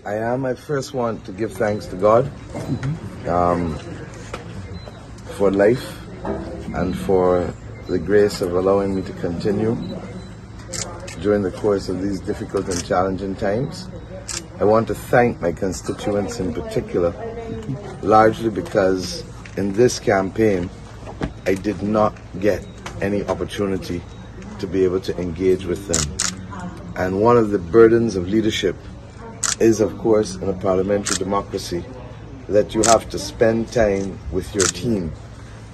I first want to give thanks to God for life and for the grace of allowing me to continue during the course of these difficult and challenging times. I want to thank my constituents in particular, largely because in this campaign I did not get any opportunity to be able to engage with them. And one of the burdens of leadership is, of course, in a parliamentary democracy, that you have to spend time with your team.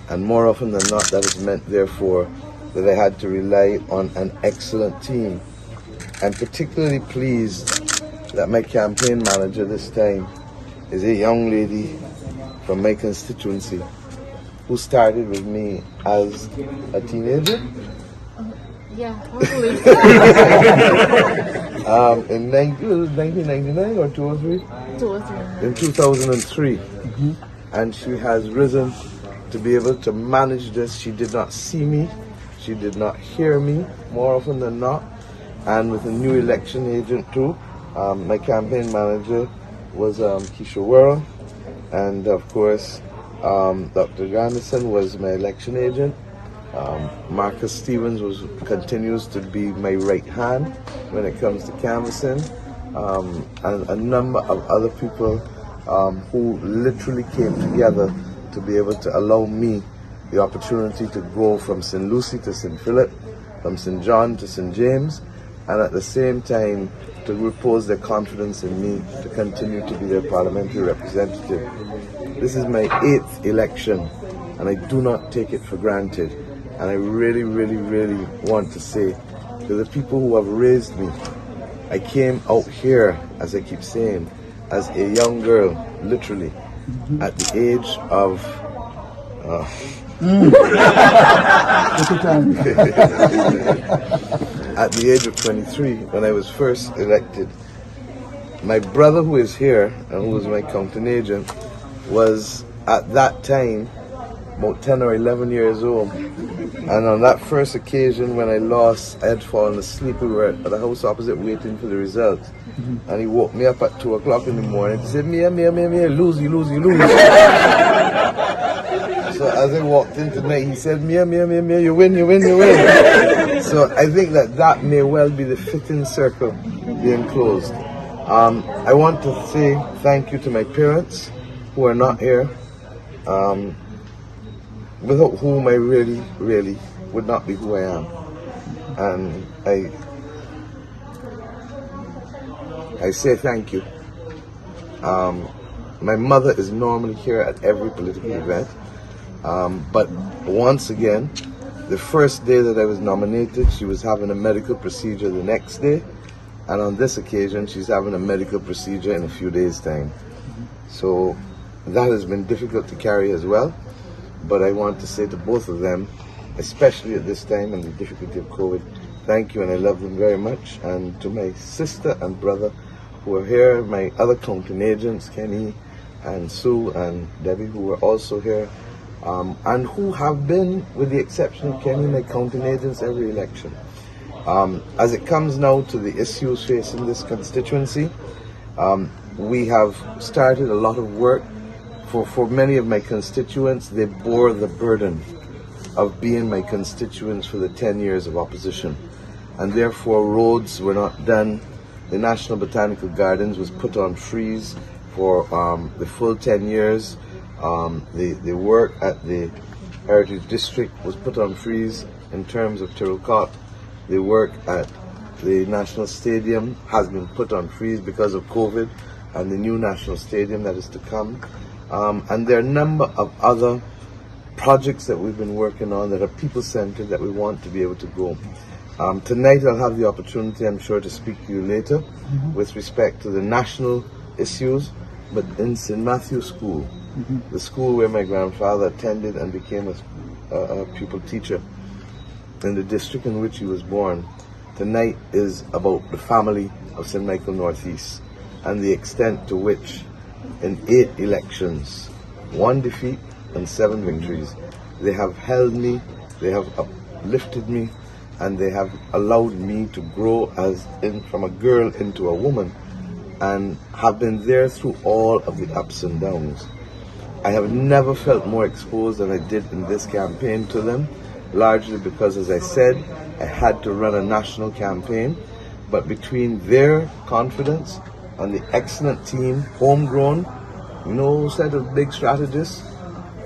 And more often than not, that has meant, therefore, that I had to rely on an excellent team. I'm particularly pleased that my campaign manager this time is a young lady from my constituency who started with me as a teenager. Yeah, probably. In 1999 or 2003? 2003. In 2003. And she has risen to be able to manage this. She did not see me. She did not hear me, more often than not. And with a new election agent too. My campaign manager was Keisha Worrell. And of course, Dr. Garnison was my election agent. Marcus Stevens continues to be my right hand when it comes to canvassing, and a number of other people who literally came together to be able to allow me the opportunity to go from St. Lucie to St. Philip, from St. John to St. James, and at the same time to repose their confidence in me to continue to be their parliamentary representative. This is my 8th election, and I do not take it for granted. And I really, really, really want to say to the people who have raised me, I came out here, as I keep saying, as a young girl, literally, at the age of... at the age of 23, when I was first elected. My brother, who is here, and who was my counting agent, was at that time about 10 or 11 years old. And on that first occasion when I lost, I had fallen asleep. We were at the house opposite waiting for the results. And he woke me up at 2 o'clock in the morning. He said, Mia, lose, you lose, you lose. So as I walked in tonight, he said, Mia, you win, you win, you win. So I think that may well be the fitting circle being closed. I want to say thank you to my parents who are not here, without whom I really, really would not be who I am. And I say thank you. My mother is normally here at every political event, but once again, the first day that I was nominated, she was having a medical procedure the next day, and on this occasion, she's having a medical procedure in a few days' time. So that has been difficult to carry as well. But I want to say to both of them, especially at this time and the difficulty of COVID, thank you, and I love them very much. And to my sister and brother who are here, my other counting agents, Kenny and Sue and Debbie, who were also here, and who have been, with the exception of Kenny, my counting agents every election. As it comes now to the issues facing this constituency, we have started a lot of work. For many of my constituents, they bore the burden of being my constituents for the 10 years of opposition. And therefore, roads were not done. The National Botanical Gardens was put on freeze for the full 10 years. The work at the Heritage District was put on freeze in terms of Tirocot. The work at the National Stadium has been put on freeze because of COVID and the new National Stadium that is to come. And there are a number of other projects that we've been working on that are people-centered that we want to be able to go. Tonight I'll have the opportunity, I'm sure, to speak to you later with respect to the national issues, but in St. Matthew's School, the school where my grandfather attended and became a pupil teacher in the district in which he was born, tonight is about the family of St. Michael Northeast and the extent to which in 8 elections, 1 defeat and 7 victories, they have held me, they have uplifted me, and they have allowed me to grow from a girl into a woman and have been there through all of the ups and downs. I have never felt more exposed than I did in this campaign to them, largely because, as I said, I had to run a national campaign. But between their confidence and the excellent team, homegrown, no set of big strategists,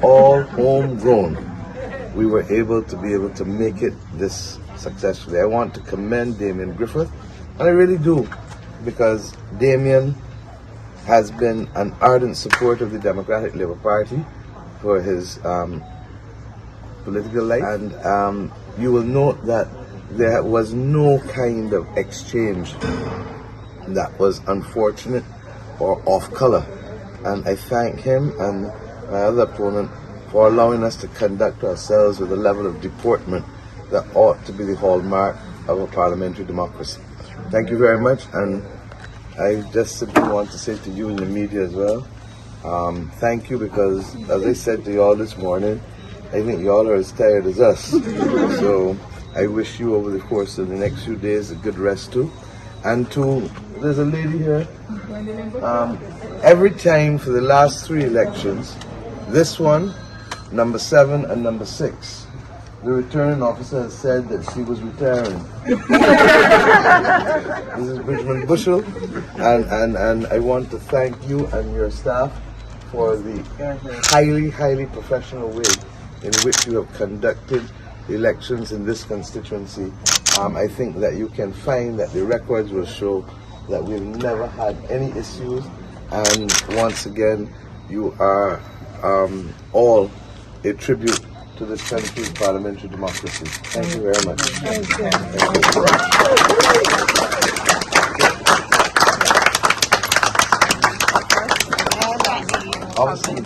all homegrown, we were able to make it this successfully. I want to commend Damien Griffith, and I really do, because Damien has been an ardent supporter of the Democratic Labour Party for his political life, and you will note that there was no kind of exchange that was unfortunate or off color, and I thank him and my other opponent for allowing us to conduct ourselves with a level of deportment that ought to be the hallmark of a parliamentary democracy. Thank you very much, and I just simply want to say to you in the media as well, thank you, because as I said to you all this morning, I think you all are as tired as us. So I wish you over the course of the next few days a good rest too. And there's a lady here, every time for the last 3 elections, this one, number 7 and number 6, the returning officer has said that she was retiring. This is Bridgman Bushell, and I want to thank you and your staff for the highly professional way in which you have conducted the elections in this constituency. I think that you can find that the records will show that we've never had any issues, and once again, you are all a tribute to this country's parliamentary democracy. Thank you very much. Thank you. Thank you. Obviously,